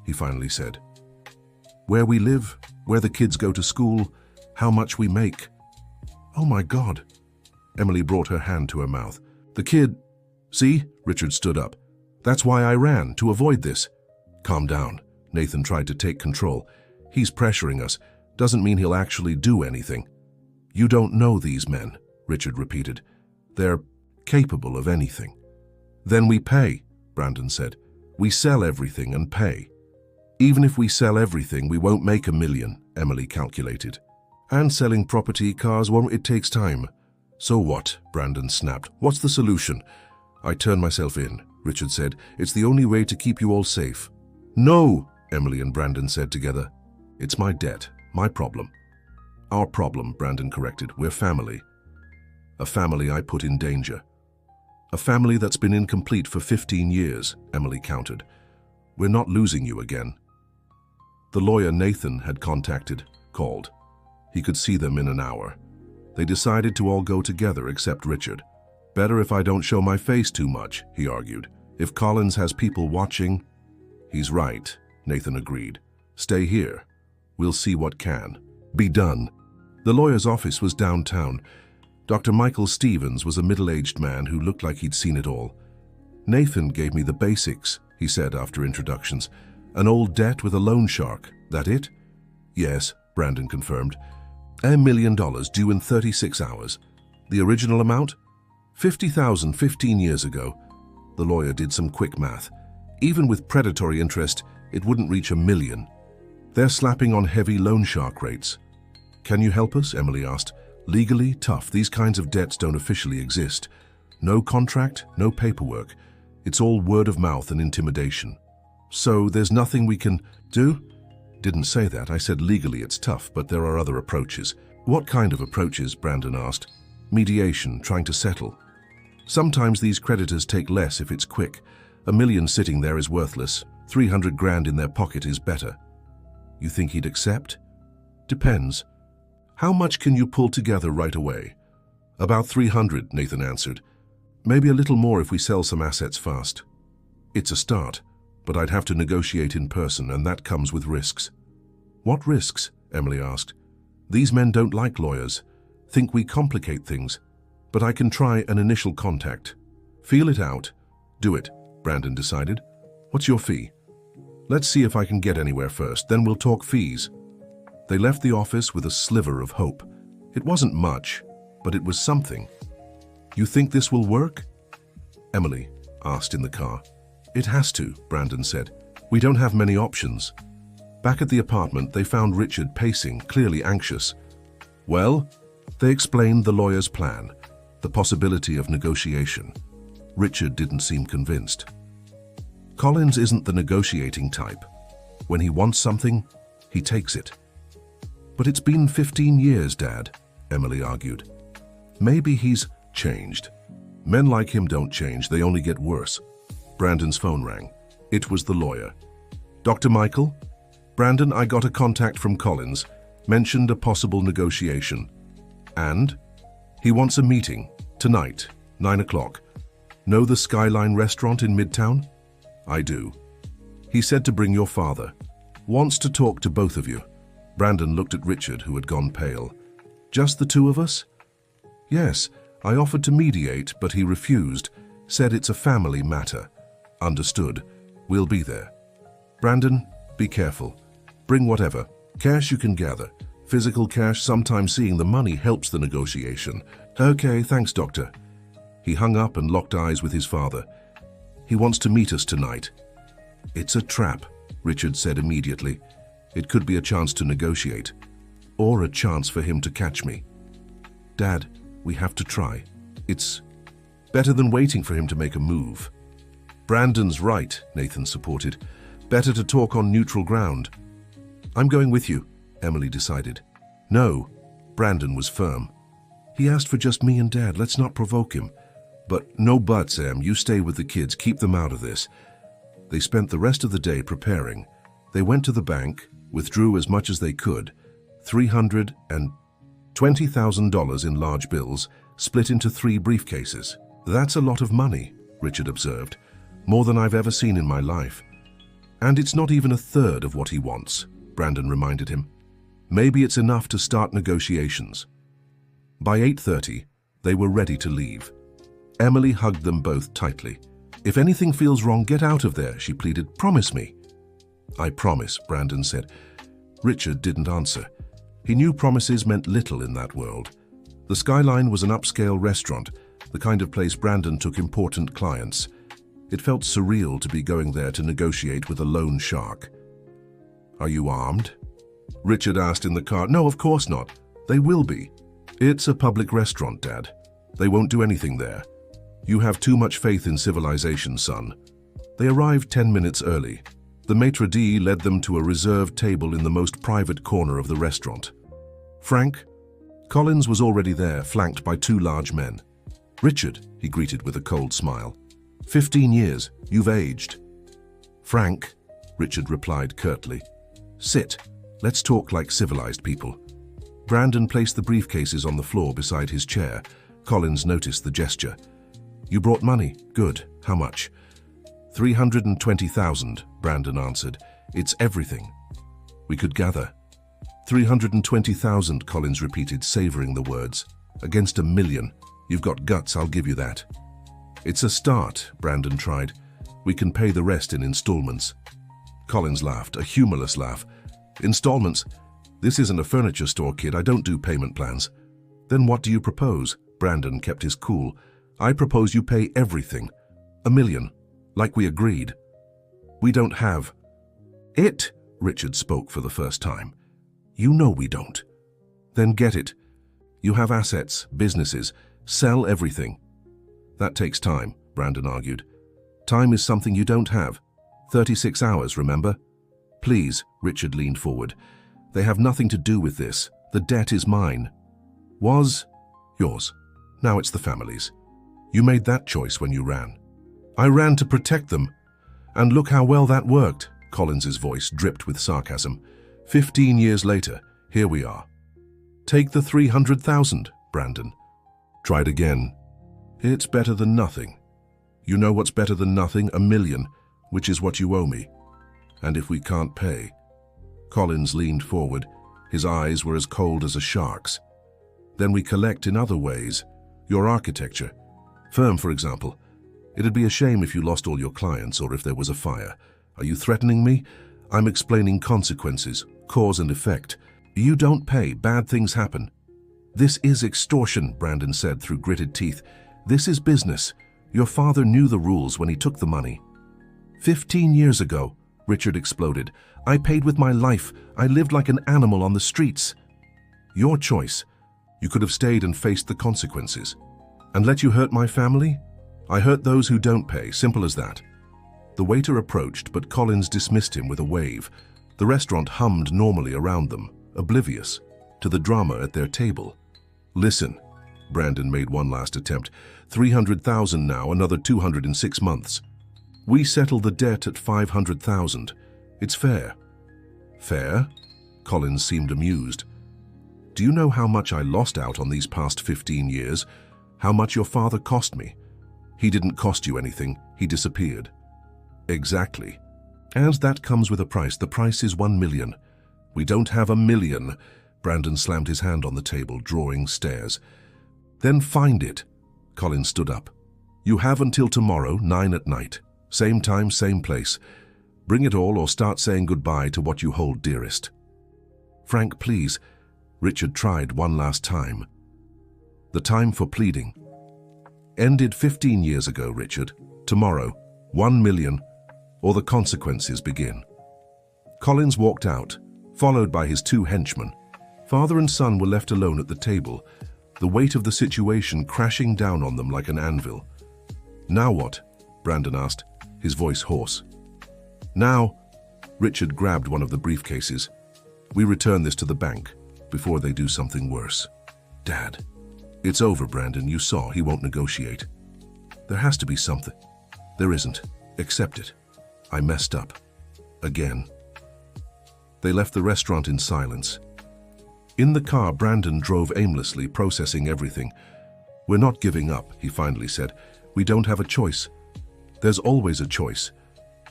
he finally said. "Where we live, where the kids go to school, how much we make." "Oh my God." Emily brought her hand to her mouth. "The kid..." "See?" Richard stood up. "That's why I ran, to avoid this." "Calm down." Nathan tried to take control. "He's pressuring us. Doesn't mean he'll actually do anything." "You don't know these men," Richard repeated. "They're capable of anything." Then we pay, Brandon said. We sell everything and pay. Even if we sell everything, we won't make $1 million, Emily calculated. And selling property, cars, well, it takes time. So what? Brandon snapped. What's the solution? I turned myself in, Richard said. It's the only way to keep you all safe. No, Emily and Brandon said together. It's my debt, my problem. Our problem, Brandon corrected. We're family. A family I put in danger. A family that's been incomplete for 15 years, Emily countered. We're not losing you again. The lawyer Nathan had called. He could see them in an hour. They decided to all go together except Richard. Better if I don't show my face too much, he argued. If Collins has people watching... He's right, Nathan agreed. Stay here. We'll see what can be done. The lawyer's office was downtown. Dr. Michael Stevens was a middle-aged man who looked like he'd seen it all. Nathan gave me the basics, he said after introductions. An old debt with a loan shark, that it? Yes, Brandon confirmed. $1 million due in 36 hours. The original amount? $50,000 15 years ago. The lawyer did some quick math. Even with predatory interest, it wouldn't reach $1 million. They're slapping on heavy loan shark rates. Can you help us? Emily asked. Legally, tough. These kinds of debts don't officially exist. No contract, no paperwork. It's all word of mouth and intimidation. So there's nothing we can do? Didn't say that. I said legally it's tough, but there are other approaches. What kind of approaches? Brandon asked. Mediation, trying to settle. Sometimes these creditors take less if it's quick. $1 million sitting there is worthless. 300 grand in their pocket is better. You think he'd accept? Depends. How much can you pull together right away? About 300, Nathan answered. Maybe a little more if we sell some assets fast. It's a start, but I'd have to negotiate in person, and that comes with risks. What risks? Emily asked. These men don't like lawyers, think we complicate things, but I can try an initial contact. Feel it out. Do it, Brandon decided. What's your fee? Let's see if I can get anywhere first, then we'll talk fees. They left the office with a sliver of hope. It wasn't much, but it was something. You think this will work? Emily asked in the car. It has to, Brandon said. We don't have many options. Back at the apartment, they found Richard pacing, clearly anxious. Well, they explained the lawyer's plan, the possibility of negotiation. Richard didn't seem convinced. Collins isn't the negotiating type. When he wants something, he takes it. But it's been 15 years, Dad, Emily argued. Maybe he's changed. Men like him don't change, they only get worse. Brandon's phone rang. It was the lawyer. Dr. Michael? Brandon, I got a contact from Collins, mentioned a possible negotiation. And? He wants a meeting, tonight, 9 o'clock. Know the Skyline restaurant in Midtown? I do. He said to bring your father. Wants to talk to both of you. Brandon looked at Richard, who had gone pale. Just the two of us? Yes, I offered to mediate, but he refused. Said it's a family matter. Understood. We'll be there. Brandon, be careful. Bring whatever. Cash you can gather. Physical cash, sometimes seeing the money helps the negotiation. Okay, thanks, Doctor. He hung up and locked eyes with his father. He wants to meet us tonight. It's a trap, Richard said immediately. It could be a chance to negotiate, or a chance for him to catch me. Dad, we have to try. It's better than waiting for him to make a move. Brandon's right, Nathan supported. Better to talk on neutral ground. I'm going with you, Emily decided. No, Brandon was firm. He asked for just me and Dad, let's not provoke him. But no buts, Em, you stay with the kids, keep them out of this. They spent the rest of the day preparing. They went to the bank, withdrew as much as they could, $320,000 in large bills, split into 3 briefcases. That's a lot of money, Richard observed, more than I've ever seen in my life. And it's not even a third of what he wants, Brandon reminded him. Maybe it's enough to start negotiations. By 8:30, they were ready to leave. Emily hugged them both tightly. If anything feels wrong, get out of there, she pleaded. Promise me. I promise, Brandon said. Richard didn't answer. He knew promises meant little in that world. The Skyline was an upscale restaurant, the kind of place Brandon took important clients. It felt surreal to be going there to negotiate with a loan shark. "Are you armed?" Richard asked in the car. "No, of course not. They will be. It's a public restaurant, Dad. They won't do anything there. You have too much faith in civilization, son." They arrived 10 minutes early. The maitre d' led them to a reserved table in the most private corner of the restaurant. "Frank?" Collins was already there, flanked by 2 large men. "Richard," he greeted with a cold smile. 15 years, you've aged." "Frank," Richard replied curtly. "Sit. Let's talk like civilized people." Brandon placed the briefcases on the floor beside his chair. Collins noticed the gesture. "You brought money? Good. How much?" 320,000, Brandon answered. "It's everything we could gather." 320,000, Collins repeated, savoring the words. "Against $1 million. You've got guts, I'll give you that." "It's a start," Brandon tried. "We can pay the rest in installments." Collins laughed, a humorless laugh. "Installments? This isn't a furniture store, kid. I don't do payment plans." "Then what do you propose?" Brandon kept his cool. "I propose you pay everything. $1 million. Like we agreed." "We don't have it," Richard spoke for the first time. "You know we don't." "Then get it. You have assets, businesses. Sell everything." "That takes time," Brandon argued. "Time is something you don't have. 36 hours, remember?" "Please," Richard leaned forward. "They have nothing to do with this. The debt is mine." "Was yours. Now it's the family's. You made that choice when you ran." "I ran to protect them. And look how well that worked." Collins's voice dripped with sarcasm. 15 years later, here we are. "Take the 300,000, Brandon." "Tried again." "It's better than nothing." "You know what's better than nothing? $1 million, which is what you owe me. And if we can't pay..." Collins leaned forward. His eyes were as cold as a shark's. "Then we collect in other ways. Your architecture. Firm, for example. It'd be a shame if you lost all your clients or if there was a fire. Are you threatening me? I'm explaining consequences, cause and effect. You don't pay, bad things happen." "This is extortion," Brandon said through gritted teeth. "This is business. Your father knew the rules when he took the money." 15 years ago, Richard exploded. "I paid with my life. I lived like an animal on the streets." "Your choice. You could have stayed and faced the consequences." "And let you hurt my family?" "I hurt those who don't pay, simple as that." The waiter approached, but Collins dismissed him with a wave. The restaurant hummed normally around them, oblivious to the drama at their table. "Listen," Brandon made one last attempt. 300,000 now, another 200 in 6 months. We settle the debt at 500,000. It's fair." "Fair?" Collins seemed amused. "Do you know how much I lost out on these past 15 years? How much your father cost me?" "He didn't cost you anything. He disappeared." "Exactly. And that comes with a price. The price is $1 million. We don't have $1 million. Brandon slammed his hand on the table, drawing stares. "Then find it." Collins stood up. "You have until tomorrow, 9 at night. Same time, same place. Bring it all or start saying goodbye to what you hold dearest." "Frank, please." Richard tried one last time. The time for pleading ended 15 years ago, Richard. Tomorrow, 1 million, or the consequences begin. Collins walked out, followed by his 2 henchmen. Father and son were left alone at the table, the weight of the situation crashing down on them like an anvil. "Now what?" Brandon asked, his voice hoarse. "Now," Richard grabbed one of the briefcases. "We return this to the bank before they do something worse." "Dad." "It's over, Brandon. You saw he won't negotiate." "There has to be something." "There isn't. Accept it. I messed up. Again." They left the restaurant in silence. In the car, Brandon drove aimlessly, processing everything. "We're not giving up," he finally said. "We don't have a choice. There's always a choice.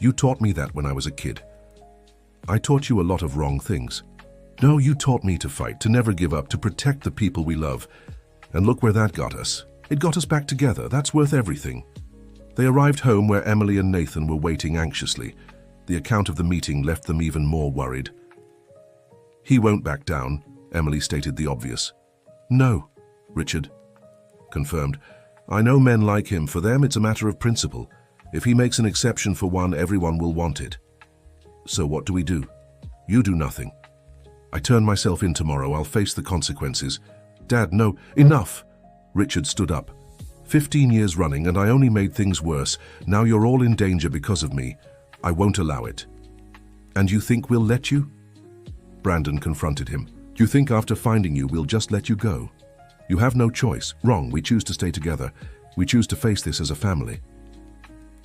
You taught me that when I was a kid. I taught you a lot of wrong things. No, you taught me to fight, to never give up, to protect the people we love. And look where that got us. It got us back together. That's worth everything." They arrived home where Emily and Nathan were waiting anxiously. The account of the meeting left them even more worried. "He won't back down," Emily stated the obvious. "No," Richard confirmed. "I know men like him. For them, it's a matter of principle. If he makes an exception for one, everyone will want it. So what do we do? You do nothing. I turn myself in tomorrow. I'll face the consequences. Dad, no, enough. Richard stood up. 15 years running and I only made things worse. Now you're all in danger because of me. I won't allow it. And you think we'll let you? Brandon confronted him. You think after finding you we'll just let you go? You have no choice. Wrong. We choose to stay together. We choose to face this as a family.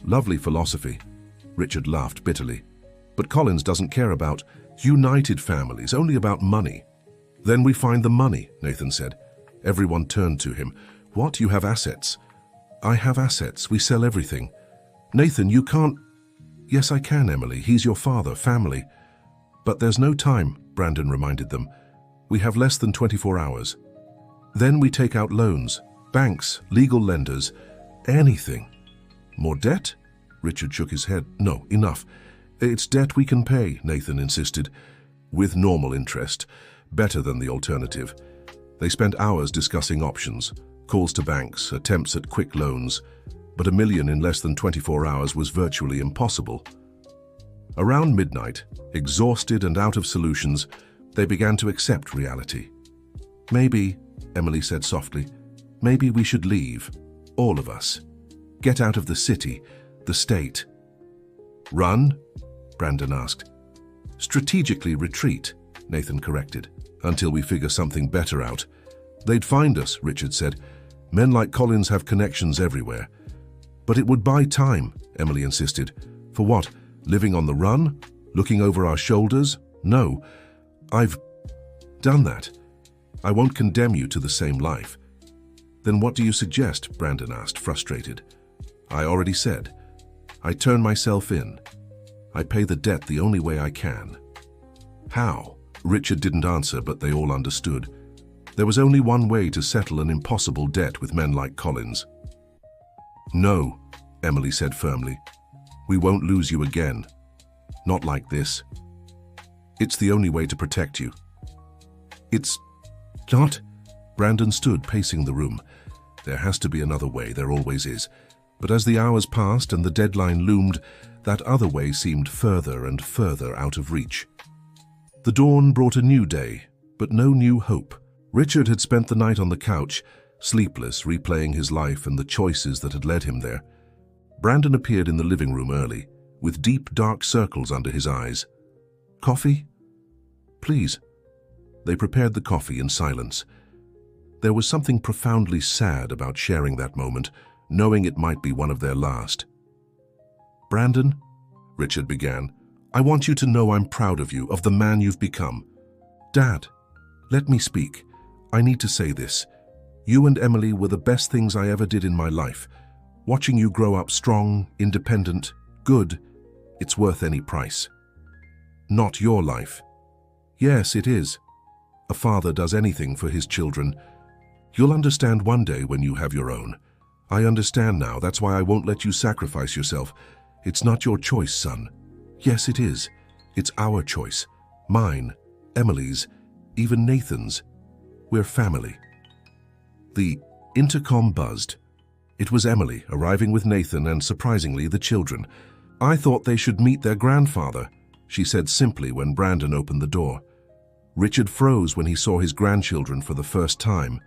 Lovely philosophy. Richard laughed bitterly. But Collins doesn't care about united families, only about money. Then we find the money, Nathan said. Everyone turned to him. What? You have assets? I have assets. We sell everything. Nathan, you can't. Yes, I can, Emily. He's your father, family. But there's no time, Brandon reminded them. We have less than 24 hours. Then we take out loans, banks, legal lenders, anything. More debt? Richard shook his head. No, enough. It's debt we can pay, Nathan insisted. With normal interest. Better than the alternative. They spent hours discussing options, calls to banks, attempts at quick loans, but $1 million in less than 24 hours was virtually impossible. Around midnight, exhausted and out of solutions, they began to accept reality. Maybe, Emily said softly, maybe we should leave, all of us. Get out of the city, the state. Run? Brandon asked. Strategically retreat, Nathan corrected, until we figure something better out. They'd find us, Richard said. Men like Collins have connections everywhere. But it would buy time, Emily insisted. For what? Living on the run? Looking over our shoulders? No. I've done that. I won't condemn you to the same life. Then what do you suggest? Brandon asked, frustrated. I already said. I turn myself in. I pay the debt the only way I can. How? Richard didn't answer, but they all understood. There was only one way to settle an impossible debt with men like Collins. No, Emily said firmly. We won't lose you again. Not like this. It's the only way to protect you. It's not. Brandon stood pacing the room. There has to be another way, there always is. But as the hours passed and the deadline loomed, that other way seemed further and further out of reach. The dawn brought a new day, but no new hope. Richard had spent the night on the couch, sleepless, replaying his life and the choices that had led him there. Brandon appeared in the living room early, with deep, dark circles under his eyes. Coffee? Please. They prepared the coffee in silence. There was something profoundly sad about sharing that moment, knowing it might be one of their last. Brandon, Richard began, I want you to know I'm proud of you, of the man you've become. Dad, let me speak. I need to say this. You and Emily were the best things I ever did in my life. Watching you grow up strong, independent, good, it's worth any price. Not your life. Yes, it is. A father does anything for his children. You'll understand one day when you have your own. I understand now, that's why I won't let you sacrifice yourself. It's not your choice, son. Yes, it is. It's our choice. Mine, Emily's, even Nathan's. We're family. The intercom buzzed. It was Emily, arriving with Nathan and, surprisingly, the children. I thought they should meet their grandfather, she said simply when Brandon opened the door. Richard froze when he saw his grandchildren for the first time.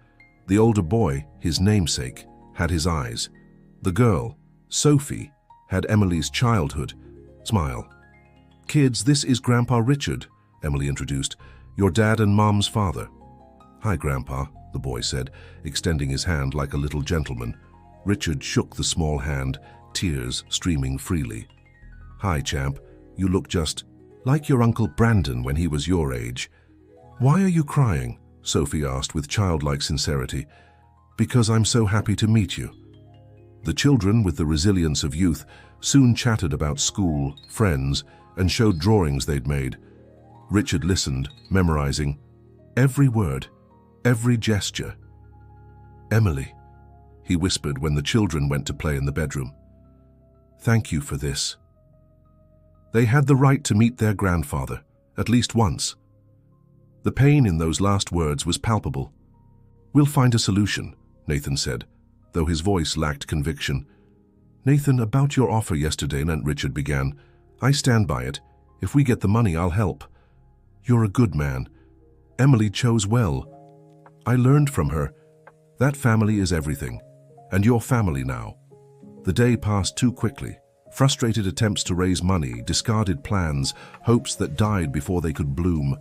The older boy, his namesake, had his eyes. The girl, Sophie, had Emily's childhood smile. Kids, this is Grandpa Richard, Emily introduced. Your dad and Mom's father. Hi, Grandpa, the boy said, extending his hand like a little gentleman. Richard shook the small hand, tears streaming freely. Hi, champ. You look just like your Uncle Brandon when he was your age. Why are you crying? Sophie asked with childlike sincerity. Because I'm so happy to meet you. The children, with the resilience of youth, soon chatted about school, friends, and showed drawings they'd made. Richard listened, memorizing every word, every gesture. Emily, he whispered when the children went to play in the bedroom. Thank you for this. They had the right to meet their grandfather, at least once. The pain in those last words was palpable. We'll find a solution, Nathan said, though his voice lacked conviction. Nathan, about your offer yesterday, Richard began. I stand by it. If we get the money, I'll help. You're a good man. Emily chose well. I learned from her. That family is everything. And your family now. The day passed too quickly. Frustrated attempts to raise money, discarded plans, hopes that died before they could bloom.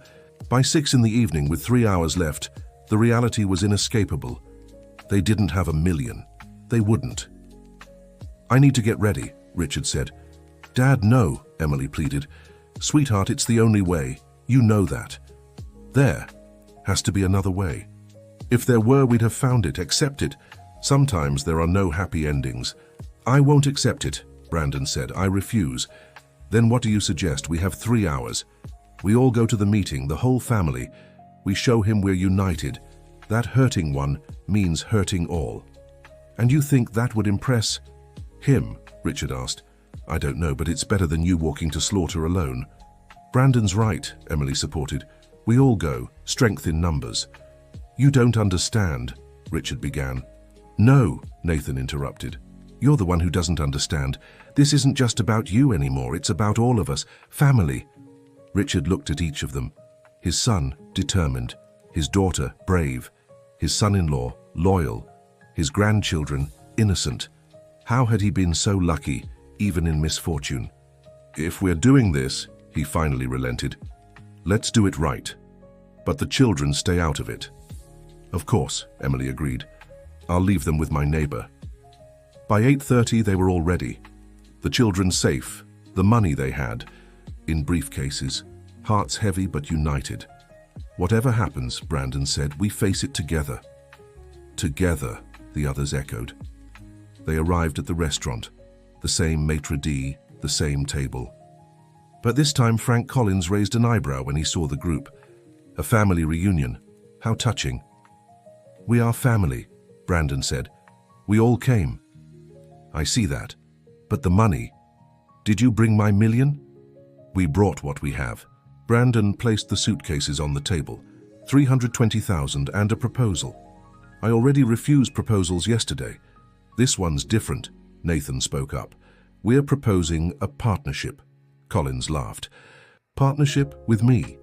By 6 in the evening, with 3 hours left, the reality was inescapable. They didn't have $1 million. They wouldn't. I need to get ready, Richard said. Dad, no, Emily pleaded. Sweetheart, it's the only way. You know that. There has to be another way. If there were, we'd have found it. Accept it. Sometimes there are no happy endings. I won't accept it, Brandon said. I refuse. Then what do you suggest? We have 3 hours. We all go to the meeting, the whole family. We show him we're united. That hurting one means hurting all. And you think that would impress him? Richard asked. I don't know, but it's better than you walking to slaughter alone. Brandon's right, Emily supported. We all go, strength in numbers. You don't understand, Richard began. No, Nathan interrupted. You're the one who doesn't understand. This isn't just about you anymore, it's about all of us. Family. Richard looked at each of them. His son, determined. His daughter, brave. His son-in-law, loyal. His grandchildren, innocent. How had he been so lucky, even in misfortune? If we're doing this, he finally relented, let's do it right. But the children stay out of it. Of course, Emily agreed. I'll leave them with my neighbor. By 8:30, they were all ready. The children safe, the money they had, in briefcases, hearts heavy but united. Whatever happens, Brandon said, we face it together. Together, the others echoed. They arrived at the restaurant, the same maitre d', the same table. But this time Frank Collins raised an eyebrow when he saw the group. A family reunion. How touching. We are family, Brandon said. We all came. I see that. But the money. Did you bring my $1 million? We brought what we have. Brandon placed the suitcases on the table. 320,000 and a proposal. I already refused proposals yesterday. This one's different, Nathan spoke up. We're proposing a partnership. Collins laughed. Partnership with me?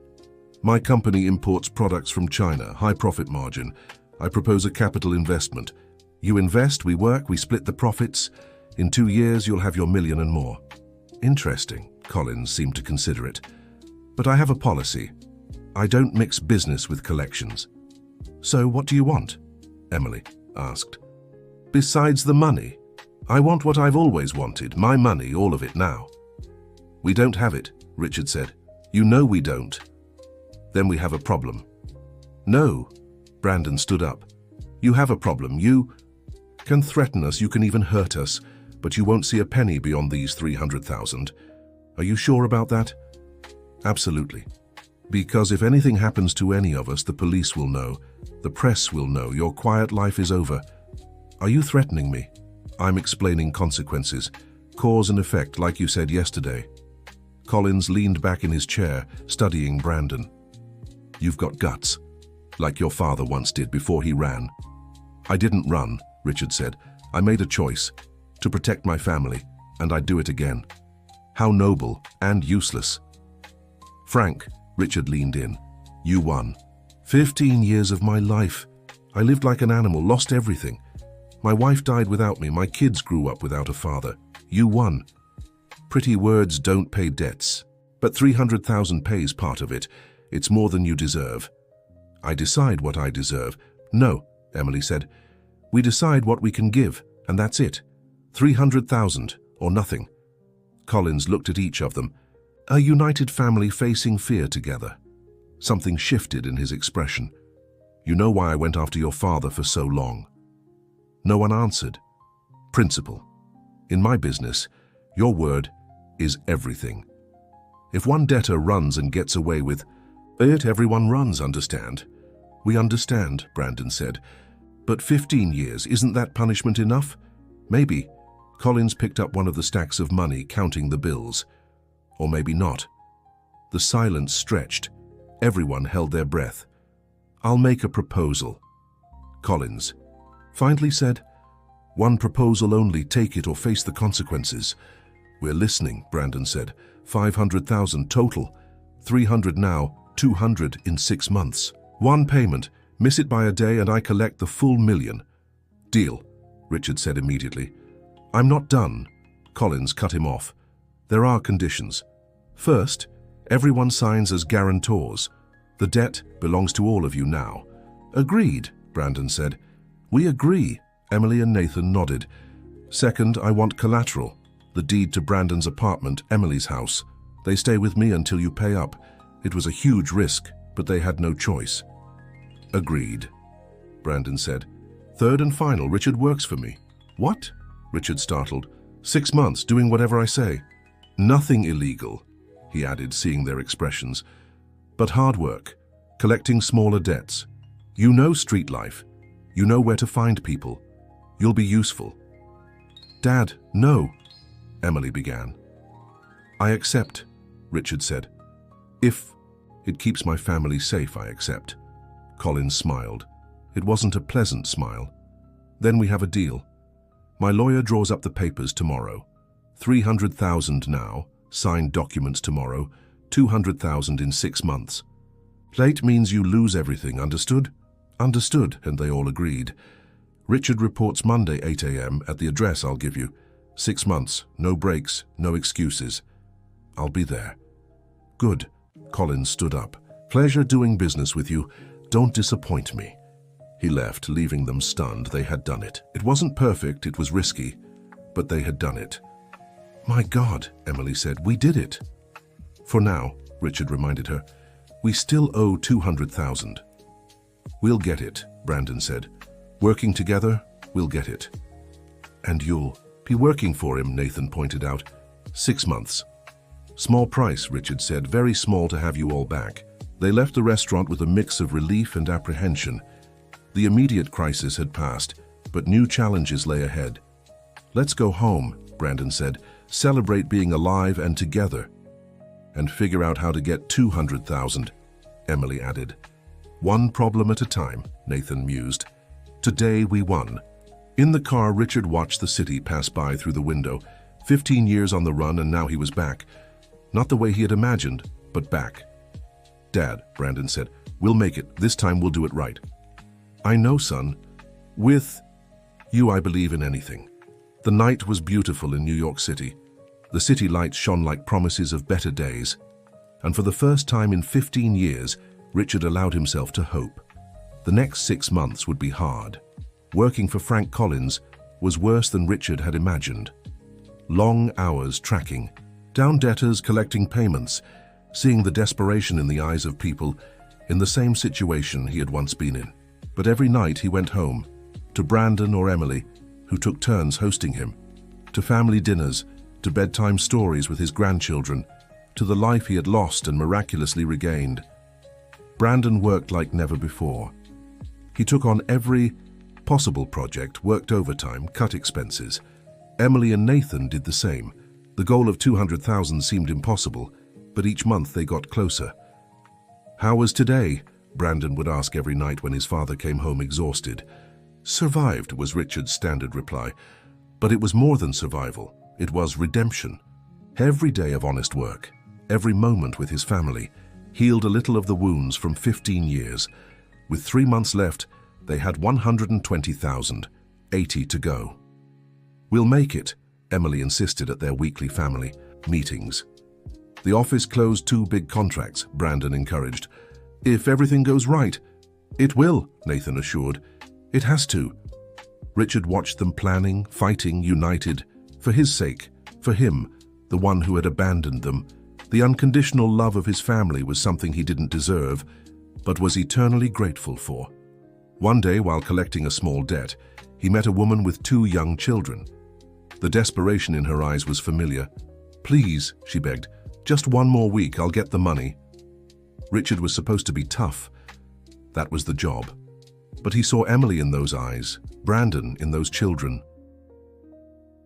My company imports products from China, high profit margin. I propose a capital investment. You invest, we work, we split the profits. In 2 years, you'll have your $1 million and more. Interesting, Collins seemed to consider it. But I have a policy. I don't mix business with collections. So what do you want? Emily asked. Besides the money, I want what I've always wanted, my money, all of it now. We don't have it, Richard said. You know we don't. Then we have a problem. No, Brandon stood up. You have a problem. You can threaten us, you can even hurt us, but you won't see a penny beyond these 300,000. Are you sure about that? Absolutely. Because if anything happens to any of us, the police will know, the press will know, your quiet life is over. Are you threatening me? I'm explaining consequences, cause and effect, like you said yesterday. Collins leaned back in his chair, studying Brandon. You've got guts, like your father once did before he ran. I didn't run, Richard said. I made a choice, to protect my family, and I'd do it again. How noble and useless. Frank, Richard leaned in. You won. 15 years of my life. I lived like an animal, lost everything. My wife died without me, my kids grew up without a father. You won. Pretty words don't pay debts, but 300,000 pays part of it. It's more than you deserve. I decide what I deserve. No, Emily said. We decide what we can give, and that's it. 300,000 or nothing. Collins looked at each of them. A united family facing fear together. Something shifted in his expression. You know why I went after your father for so long? No one answered. Principle. In my business, your word is everything. If one debtor runs and gets away with it, everyone runs, understand? We understand, Brandon said. But 15 years, isn't that punishment enough? Maybe. Collins picked up one of the stacks of money, counting the bills. Or maybe not. The silence stretched. Everyone held their breath. I'll make a proposal. Collins finally said, One proposal only, take it or face the consequences. We're listening, Brandon said. 500,000 total. 300 now, 200 in 6 months. One payment, miss it by a day and I collect the full $1 million. Deal, Richard said immediately. I'm not done. Collins cut him off. There are conditions. First, everyone signs as guarantors. The debt belongs to all of you now. Agreed, Brandon said. We agree, Emily and Nathan nodded. Second, I want collateral. The deed to Brandon's apartment, Emily's house. They stay with me until you pay up. It was a huge risk, but they had no choice. Agreed, Brandon said. Third and final, Richard works for me. What? Richard startled. 6 months, doing whatever I say. Nothing illegal, he added, seeing their expressions. But hard work, collecting smaller debts. You know street life. You know where to find people. You'll be useful. Dad, no, Emily began. I accept, Richard said. If it keeps my family safe, I accept. Collins smiled. It wasn't a pleasant smile. Then we have a deal. My lawyer draws up the papers tomorrow. 300,000 now, signed documents tomorrow, 200,000 in 6 months. Late means you lose everything, understood? Understood, and they all agreed. Richard reports Monday 8 a.m. at the address I'll give you. 6 months, no breaks, no excuses. I'll be there. Good. Collins stood up. Pleasure doing business with you. Don't disappoint me. He left, leaving them stunned. They had done it. It wasn't perfect, it was risky, but they had done it. My God, Emily said, we did it. For now, Richard reminded her, we still owe 200,000. We'll get it, Brandon said. Working together, we'll get it. And you'll be working for him, Nathan pointed out. 6 months. Small price, Richard said, very small to have you all back. They left the restaurant with a mix of relief and apprehension. The immediate crisis had passed, but new challenges lay ahead. Let's go home, Brandon said, celebrate being alive and together. And figure out how to get 200,000, Emily added. One problem at a time, Nathan mused. Today we won. In the car, Richard watched the city pass by through the window. 15 years on the run and now he was back. Not the way he had imagined, but back. Dad, Brandon said, we'll make it. This time we'll do it right. I know, son. With you, I believe in anything. The night was beautiful in New York City. The city lights shone like promises of better days. And for the first time in 15 years, Richard allowed himself to hope. The next 6 months would be hard. Working for Frank Collins was worse than Richard had imagined. Long hours tracking, down debtors collecting payments, seeing the desperation in the eyes of people in the same situation he had once been in. But every night he went home, to Brandon or Emily, who took turns hosting him, to family dinners, to bedtime stories with his grandchildren, to the life he had lost and miraculously regained. Brandon worked like never before. He took on every possible project, worked overtime, cut expenses. Emily and Nathan did the same. The goal of 200,000 seemed impossible, but each month they got closer. How was today? Brandon would ask every night when his father came home exhausted. Survived, was Richard's standard reply. But it was more than survival. It was redemption. Every day of honest work, every moment with his family, healed a little of the wounds from 15 years. With 3 months left, they had 120,000, 80 to go. We'll make it, Emily insisted at their weekly family meetings. The office closed 2 big contracts, Brandon encouraged. If everything goes right, it will, Nathan assured. It has to. Richard watched them planning, fighting, united, for his sake, for him, the one who had abandoned them. The unconditional love of his family was something he didn't deserve, but was eternally grateful for. One day, while collecting a small debt, he met a woman with 2 young children. The desperation in her eyes was familiar. Please, she begged, just 1 more week, I'll get the money. Richard was supposed to be tough. That was the job. But he saw Emily in those eyes, Brandon in those children.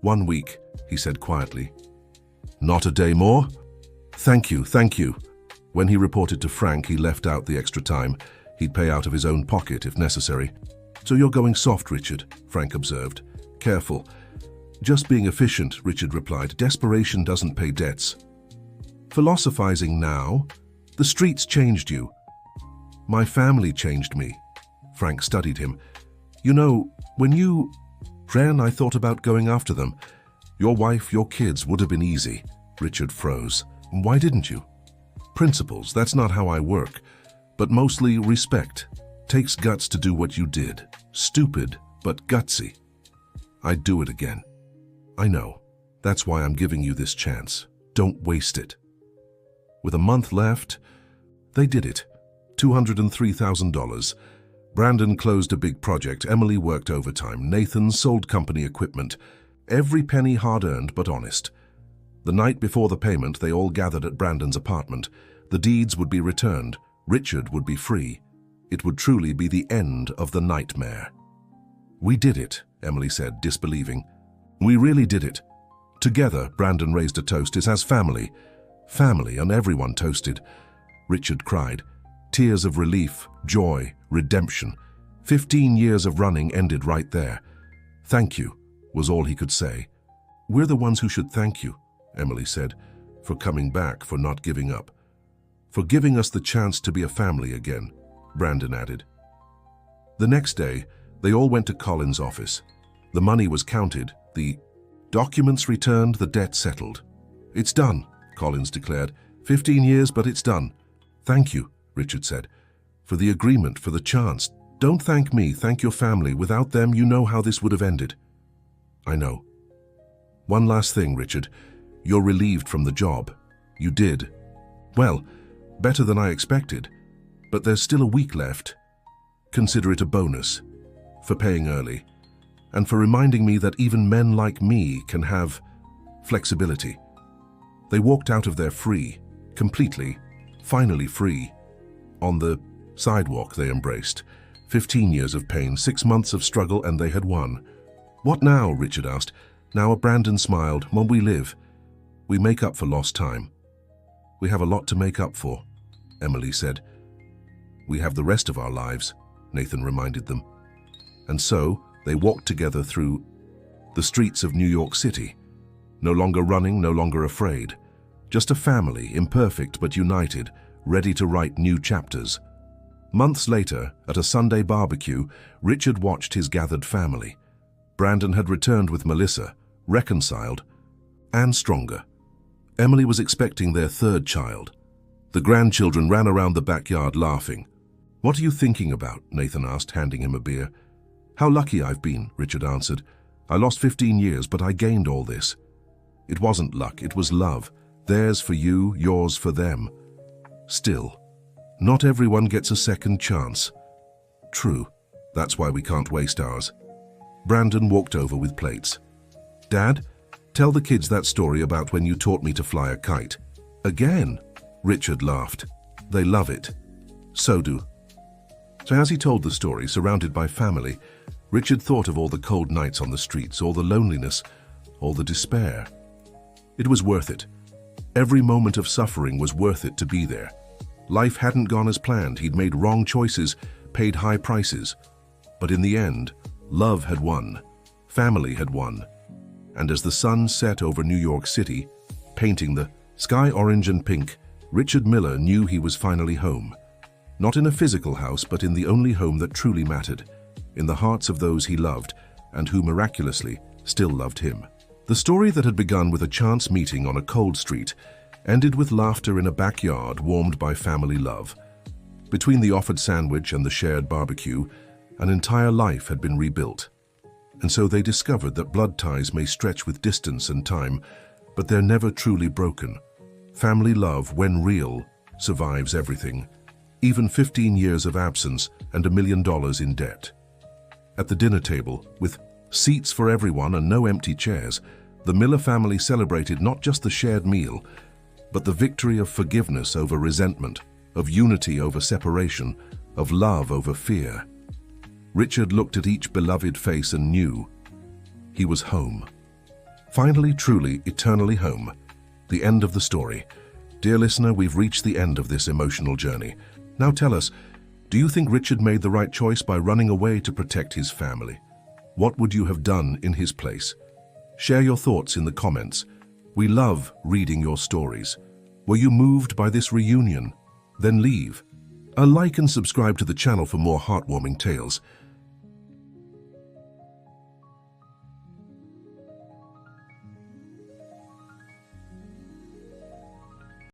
1 week, he said quietly. Not a day more? Thank you, thank you. When he reported to Frank, he left out the extra time. He'd pay out of his own pocket if necessary. So you're going soft, Richard, Frank observed. careful. Just being efficient, Richard replied. Desperation doesn't pay debts. Philosophizing now? The streets changed you. My family changed me. Frank studied him. You know, when you... Then I thought about going after them. Your wife, your kids would have been easy. Richard froze. Why didn't you? Principles, that's not how I work. But mostly respect. Takes guts to do what you did. Stupid, but gutsy. I'd do it again. I know. That's why I'm giving you this chance. Don't waste it. With a month left, they did it. $203,000. Brandon closed a big project. Emily worked overtime. Nathan sold company equipment. Every penny hard-earned but honest. The night before the payment, they all gathered at Brandon's apartment. The deeds would be returned. Richard would be free. It would truly be the end of the nightmare. We did it, Emily said, disbelieving. We really did it. Together, Brandon raised a toast. It's as family. Family, and everyone toasted. Richard cried. Tears of relief, joy, redemption. 15 years of running ended right there. Thank you, was all he could say. We're the ones who should thank you, Emily said, for coming back, for not giving up. For giving us the chance to be a family again, Brandon added. The next day, they all went to Colin's office. The money was counted, the documents returned, the debt settled. It's done, Collins declared. 15 years, but it's done. Thank you, Richard said, for the agreement, for the chance. Don't thank me, thank your family. Without them, you know how this would have ended. I know. One last thing, Richard. You're relieved from the job. You did. Well, better than I expected. But there's still a week left. Consider it a bonus. For paying early. And for reminding me that even men like me can have flexibility. They walked out of there free. Completely. Finally free. On the sidewalk they embraced. 15 years of pain, 6 months of struggle, and they had won. What now? Richard asked. Now Brandon smiled. When we live, we make up for lost time. We have a lot to make up for, Emily said. We have the rest of our lives, Nathan reminded them. And so they walked together through the streets of New York City. No longer running, no longer afraid. Just a family, imperfect but united, ready to write new chapters. Months later, at a Sunday barbecue, Richard watched his gathered family. Brandon had returned with Melissa, reconciled and stronger. Emily was expecting their third child. The grandchildren ran around the backyard laughing. What are you thinking about? Nathan asked, handing him a beer. How lucky I've been, Richard answered. I lost 15 years, but I gained all this. It wasn't luck, it was love. Theirs for you, yours for them. Still, not everyone gets a second chance. True, that's why we can't waste ours. Brandon walked over with plates. Dad, tell the kids that story about when you taught me to fly a kite. Again? Richard laughed. They love it. So do. So as he told the story, surrounded by family, Richard thought of all the cold nights on the streets, all the loneliness, all the despair. It was worth it. Every moment of suffering was worth it to be there. Life hadn't gone as planned. He'd made wrong choices, paid high prices. But in the end, love had won. Family had won. And as the sun set over New York City, painting the sky orange and pink, Richard Miller knew he was finally home. Not in a physical house, but in the only home that truly mattered, in the hearts of those he loved and who miraculously still loved him. The story that had begun with a chance meeting on a cold street ended with laughter in a backyard warmed by family love. Between the offered sandwich and the shared barbecue, an entire life had been rebuilt. And so they discovered that blood ties may stretch with distance and time, but they're never truly broken. Family love, when real, survives everything, even 15 years of absence and $1 million in debt. At the dinner table, with seats for everyone and no empty chairs, the Miller family celebrated not just the shared meal, but the victory of forgiveness over resentment, of unity over separation, of love over fear. Richard looked at each beloved face and knew he was home. Finally, truly, eternally home. The end of the story. Dear listener, we've reached the end of this emotional journey. Now tell us, do you think Richard made the right choice by running away to protect his family? What would you have done in his place? Share your thoughts in the comments. We love reading your stories. Were you moved by this reunion? Then leave a like and subscribe to the channel for more heartwarming tales.